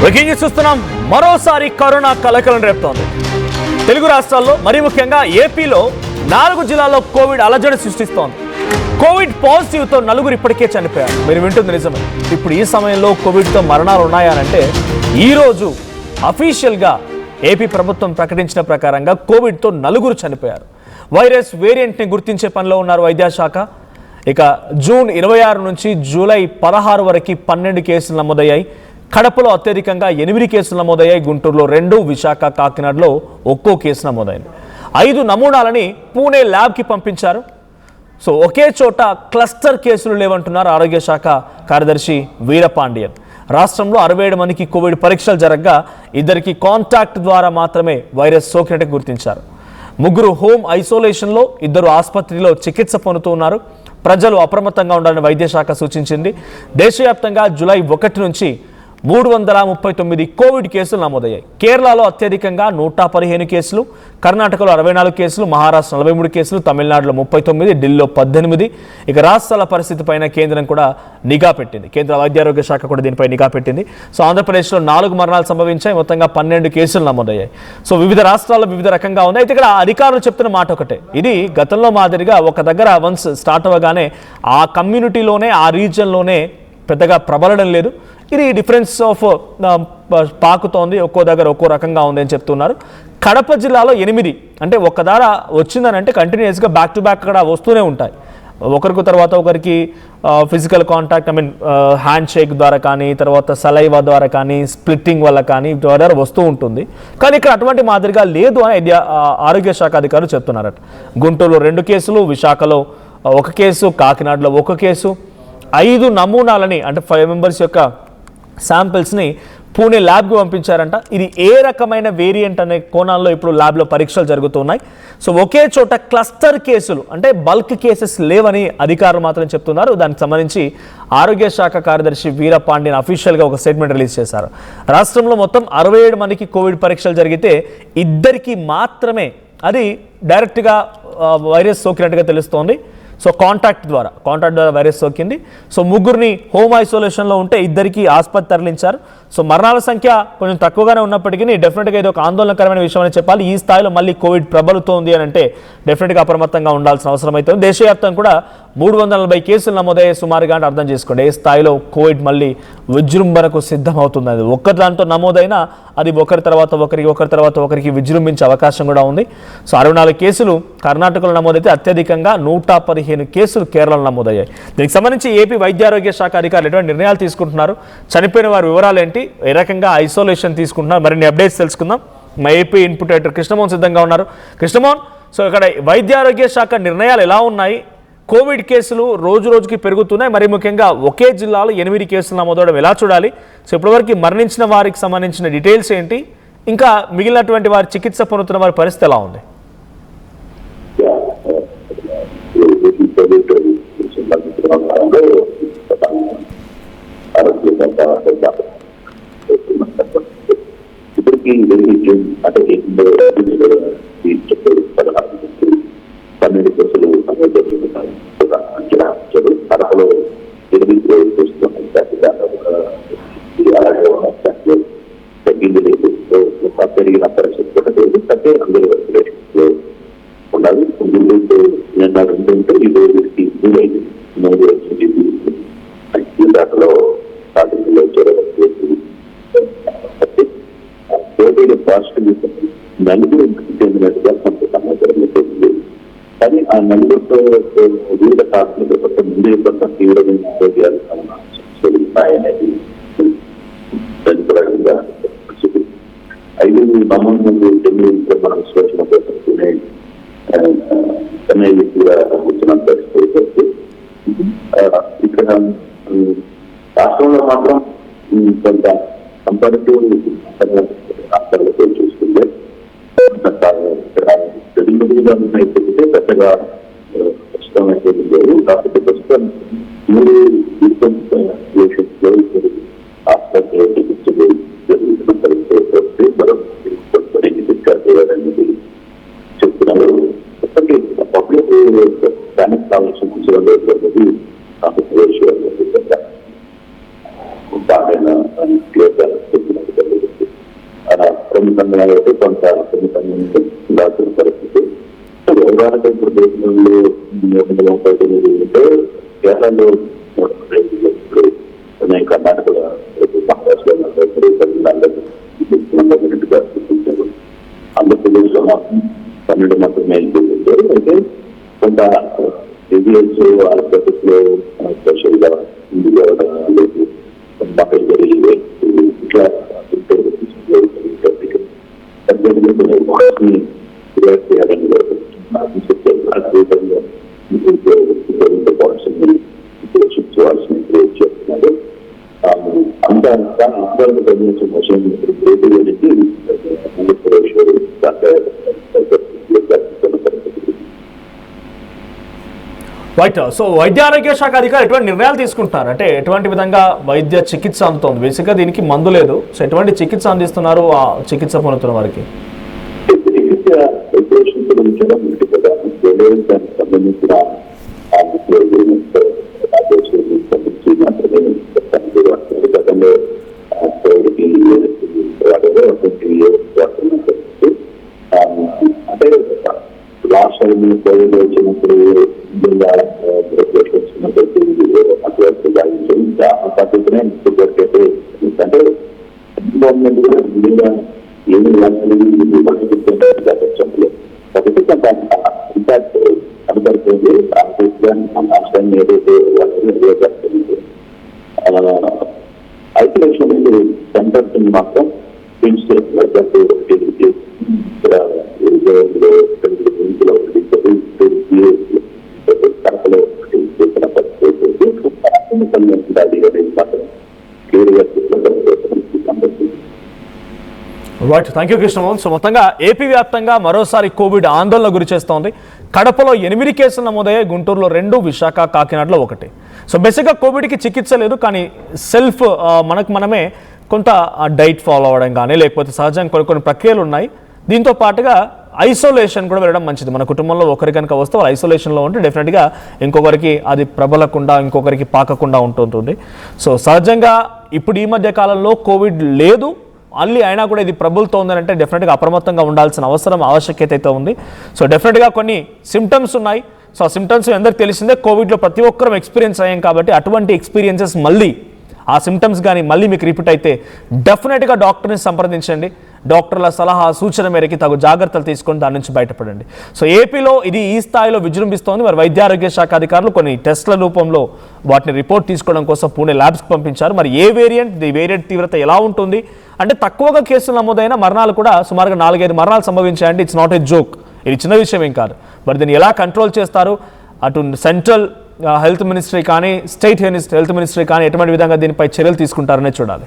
Breaking news చూస్తున్నాం. మరోసారి corona కలకలం రేపుతోంది. తెలుగు రాష్ట్రాల్లో మరీ ముఖ్యంగా ఏపీలో 4 జిల్లాల్లో కోవిడ్ అలజడి సృష్టిస్తోంది. కోవిడ్ పాజిటివ్తో 4 ఇప్పటికే చనిపోయారు. మీరు వింటుంది నిజమే. ఇప్పుడు ఈ సమయంలో కోవిడ్తో మరణాలు ఉన్నాయనంటే ఈరోజు అఫీషియల్గా ఏపీ ప్రభుత్వం ప్రకటించిన ప్రకారంగా కోవిడ్తో 4 చనిపోయారు. వైరస్ వేరియంట్ని గుర్తించే పనిలో ఉన్నారు వైద్యశాఖ. ఇక జూన్ 26 నుంచి జూలై 16 వరకు 12 కేసులు నమోదయ్యాయి. కడపలో అత్యధికంగా 8 కేసులు నమోదయ్యాయి. గుంటూరులో 2, విశాఖ, కాకినాడలో ఒక్కో కేసు నమోదైంది. 5 నమూనాలని పూణే ల్యాబ్కి పంపించారు. సో ఒకే చోట క్లస్టర్ కేసులు లేవంటున్నారు ఆరోగ్య శాఖ కార్యదర్శి వీరపాండియన్. రాష్ట్రంలో 67 మందికి కోవిడ్ పరీక్షలు జరగగా 2కి కాంటాక్ట్ ద్వారా మాత్రమే వైరస్ సోకినట్టు గుర్తించారు. 3 హోమ్ ఐసోలేషన్లో, 2 ఆసుపత్రిలో చికిత్స పొందుతూ ఉన్నారు. ప్రజలు అప్రమత్తంగా ఉండాలని వైద్య శాఖ సూచించింది. దేశవ్యాప్తంగా జూలై 1 నుంచి 339 కోవిడ్ కేసులు నమోదయ్యాయి. కేరళలో అత్యధికంగా 115 కేసులు, కర్ణాటకలో 64 కేసులు, మహారాష్ట్ర 43 కేసులు, తమిళనాడులో 39, ఢిల్లీలో 18. ఇక రాష్ట్రాల పరిస్థితి పైన కేంద్రం కూడా నిఘా పెట్టింది. కేంద్ర వైద్యారోగ్య శాఖ కూడా దీనిపై నిఘా పెట్టింది. సో ఆంధ్రప్రదేశ్లో 4 మరణాలు సంభవించాయి. మొత్తంగా 12 కేసులు నమోదయ్యాయి. సో వివిధ రాష్ట్రాల్లో వివిధ రకంగా ఉంది. అయితే ఇక్కడ అధికారులు చెప్తున్న మాట ఒకటే, ఇది గతంలో మాదిరిగా ఒక దగ్గర వన్స్ స్టార్ట్ అవ్వగానే ఆ కమ్యూనిటీలోనే ఆ రీజియన్లోనే పెద్దగా ప్రబలడం లేదు. ఇది డిఫరెన్స్ ఆఫ్ పాకుతోంది, ఒక్కో దగ్గర ఒక్కో రకంగా ఉంది అని చెప్తున్నారు. కడప జిల్లాలో 8 అంటే ఒక్క దార వచ్చిందని అంటే కంటిన్యూస్గా బ్యాక్ టు బ్యాక్ అక్కడ వస్తూనే ఉంటాయి. ఒకరికి తర్వాత ఒకరికి ఫిజికల్ కాంటాక్ట్, హ్యాండ్ షేక్ ద్వారా కానీ, తర్వాత సలైవా ద్వారా కానీ, స్ప్లిట్టింగ్ వల్ల కానీ ద్వారా వస్తూ ఉంటుంది. కానీ ఇక్కడ అటువంటి మాదిరిగా లేదు అని ఆరోగ్య శాఖ అధికారులు చెప్తున్నారట. గుంటూరులో 2 కేసులు, విశాఖలో 1 కేసు, కాకినాడలో 1 కేసు, 5 నమూనాలని అంటే 5 మెంబర్స్ యొక్క శాంపిల్స్ని పూణే ల్యాబ్కి పంపించారంట. ఇది ఏ రకమైన వేరియంట్ అనే కోణాల్లో ఇప్పుడు ల్యాబ్లో పరీక్షలు జరుగుతున్నాయి. సో ఒకే చోట క్లస్టర్ కేసులు అంటే బల్క్ కేసెస్ లేవని అధికారులు మాత్రం చెప్తున్నారు. దానికి సంబంధించి ఆరోగ్య శాఖ కార్యదర్శి వీరపాండియన్ అఫీషియల్గా ఒక స్టేట్మెంట్ రిలీజ్ చేశారు. రాష్ట్రంలో మొత్తం 67 మందికి కోవిడ్ పరీక్షలు జరిగితే 2కి మాత్రమే అది డైరెక్ట్గా వైరస్ సోకినట్టుగా తెలుస్తోంది. సో కాంటాక్ట్ ద్వారా వైరస్ సోకింది. సో 3ని హోమ్ ఐసోలేషన్లో ఉంటే 2కి ఆసుపత్రి తరలించారు. సో మరణాల సంఖ్య కొంచెం తక్కువగానే ఉన్నప్పటికీ డెఫినెట్గా ఇది ఒక ఆందోళనకరమైన విషయం అని చెప్పాలి. ఈ స్థాయిలో మళ్ళీ కోవిడ్ ప్రబలుతోంది అని అంటే డెఫినెట్గా అప్రమత్తంగా ఉండాల్సిన అవసరం అయితే ఉంది. దేశవ్యాప్తంగా కూడా 340 కేసులు నమోదయ్యే సుమారుగా అంటే అర్థం చేసుకోండి ఏ స్థాయిలో కోవిడ్ మళ్ళీ విజృంభణకు సిద్ధమవుతుంది. అది ఒక్కరి దాంతో నమోదైనా అది ఒకరి తర్వాత ఒకరికి విజృంభించే అవకాశం కూడా ఉంది. సో 64 కేసులు కర్ణాటకలో నమోదైతే అత్యధికంగా 115 కేసులు కేరళలో నమోదయ్యాయి. దీనికి సంబంధించి ఏపీ వైద్యారోగ్య శాఖ అధికారులు ఎటువంటి నిర్ణయాలు తీసుకుంటున్నారు, చనిపోయిన వారి వివరాలు ఏంటి, ఏ రకంగా ఐసోలేషన్ తీసుకుంటున్నారు, మరిన్ని అప్డేట్స్ తెలుసుకుందాం. మా ఏపీ ఇన్పుట్ ఎడిటర్ కృష్ణమోహన్ సిద్ధంగా ఉన్నారు. కృష్ణమోహన్, సో ఇక్కడ వైద్యారోగ్య శాఖ నిర్ణయాలు ఎలా ఉన్నాయి? కోవిడ్ కేసులు రోజు రోజుకి పెరుగుతున్నాయి. మరి ముఖ్యంగా ఒకే జిల్లాలో 8 కేసులు నమోదవడం ఎలా చూడాలి? సో ఇప్పటివరకు మరణించిన వారికి సంబంధించిన డీటెయిల్స్ ఏంటి, ఇంకా మిగిలినటువంటి వారి చికిత్స పొందుతున్న వారి పరిస్థితి ఎలా ఉంది? ఇప్పటికీ అంటే 12 కేసులు అంచనా ఇచ్చారు. కడపలో 8 కేసులు తగ్గింది లేదు, పెరిగిన పరిస్థితి కూడా లేదు. అంటే అందరూ ఉండాలి. నిన్న 2 ఉంటే ఈ రోజుకి 3 వచ్చింది. దాంట్లో స్టార్టింగ్లో కోవిడ్ పాజిటివ్ 4 చెందినట్టుగా కొంత సమాచారం వచ్చింది. కానీ ఆ 4తో వివిధ కారణాలతో కొంత ముందే కొంత తీవ్రమైన ఆరోగ్యాలు ఉన్నాయనేది ప్రతిపరంగా 5 నమూనాలు మనం స్వచ్ఛ చెన్నై కూడా వచ్చిన పరిస్థితి. ఇక్కడ రాష్ట్రంలో మాత్రం కొంత కంపారిటివ్ రాష్ట్రాలతో చూసుకుంటే అయితే పెద్దగా కష్టం అయితే లేవు. కాకపోతే ప్రస్తుతం 3 ఆసుపత్రి చికిత్సలు జరుగుతున్న పరిస్థితి మనం డిశ్చార్జ్ చేయాలనేది చెప్తున్నారు. పబ్లిక్ ప్యానిక్ కావాల్సిన అనేది ఆంధ్రప్రదేశ్ బాగా క్లియర్గా చెప్తున్నారు. సున్నితంగా అయితే కొంత సున్నితంగా ఉండాల్సిన పరిస్థితి. ఉదాహరణకు ఇప్పుడు దేశంలో 339 ఉంటే కేరళలో కర్ణాటకలో మహారాష్ట్రలో ఆంధ్రప్రదేశ్ లో 12 మాత్రమే ఉంటారు. అయితే కొంత రివ్యూస్ ఆంధ్రప్రదేశ్ లో స్పెషల్ గా ఇట్లా అంత రైట్. సో వైద్య ఆరోగ్య శాఖ అధికారులు ఎటువంటి నిర్ణయాలు తీసుకుంటున్నారు అంటే ఎటువంటి విధంగా వైద్య చికిత్స అందుతోంది? బేసిక్గా దీనికి మందు లేదు. సో ఎటువంటి చికిత్స అందిస్తున్నారు ఆ చికిత్స పొందుతున్న వారికి? సంబంధించిన అంటే లాస్ట్ టైం కోవిడ్ వచ్చినప్పుడు పద్ధతినే అంటే గవర్నమెంట్ కూడా నిజంగా ఏమి చెప్పలేదు కాబట్టి కొంత ఇంపాక్ట్ కనబడుతుంది. లాస్ట్ టైం ఏదైతే ఐసోలేషన్ సెంటర్స్ మాత్రం right. Thank you Krishnamohan. So మొత్తంగా ఏపీ వ్యాప్తంగా మరోసారి కోవిడ్ ఆందోళన గురి చేస్తోంది. కడపలో 8 కేసులు నమోదయ్యాయి, గుంటూరులో 2, విశాఖ కాకినాడలో 1. సో బేసిక్గా కోవిడ్కి చికిత్స లేదు, కానీ సెల్ఫ్ మనమే కొంత డైట్ ఫాలో అవ్వడం కానీ లేకపోతే సహజంగా కొన్ని ప్రక్రియలు ఉన్నాయి. దీంతో పాటుగా ఐసోలేషన్ కూడా వెళ్ళడం మంచిది. మన కుటుంబంలో ఒకరి కనుక వస్తే వాళ్ళు ఐసోలేషన్లో ఉంటే డెఫినెట్గా ఇంకొకరికి అది ప్రబలకుండా ఇంకొకరికి పాకకుండా ఉంటుంటుంది. సో సహజంగా ఇప్పుడు ఈ మధ్య కాలంలో కోవిడ్ లేదు, అల్లి అయినా కూడా ఇది ప్రబలుతోందని అంటే డెఫినెట్గా అప్రమత్తంగా ఉండాల్సిన ఆవశ్యకత అయితే ఉంది. సో డెఫినెట్గా కొన్ని సిమ్టమ్స్ ఉన్నాయి. సో ఆ సిమ్టమ్స్ అందరికీ తెలిసిందే, కోవిడ్లో ప్రతి ఒక్కరం ఎక్స్పీరియన్స్ అయ్యాం కాబట్టి అటువంటి ఎక్స్పీరియన్సెస్ మళ్ళీ ఆ సిమ్టమ్స్ కానీ మళ్ళీ మీకు రిపీట్ అయితే డెఫినెట్గా డాక్టర్ని సంప్రదించండి. డాక్టర్ల సలహా సూచన మేరకు తగు జాగ్రత్తలు తీసుకొని దాని నుంచి బయటపడండి. సో ఏపీలో ఇది ఈ స్థాయిలో విజృంభిస్తోంది. మరి వైద్య ఆరోగ్య శాఖ అధికారులు కొన్ని టెస్ట్ల రూపంలో వాటిని రిపోర్ట్ తీసుకోవడం కోసం పూణే ల్యాబ్స్కి పంపించారు. మరి ఏ వేరియంట్ తీవ్రత ఎలా ఉంటుంది అంటే తక్కువగా కేసులు నమోదైన మరణాలు కూడా సుమారుగా 4-5 మరణాలు సంభవించాయంటే ఇట్స్ నాట్ ఏ జోక్. ఇది చిన్న విషయం ఏం కాదు. మరి దీన్ని ఎలా కంట్రోల్ చేస్తారు? అటు సెంట్రల్ హెల్త్ మినిస్ట్రీ కానీ స్టేట్ హెల్త్ మినిస్ట్రీ కానీ ఎటువంటి విధంగా దీనిపై చర్యలు తీసుకుంటారనే చూడాలి.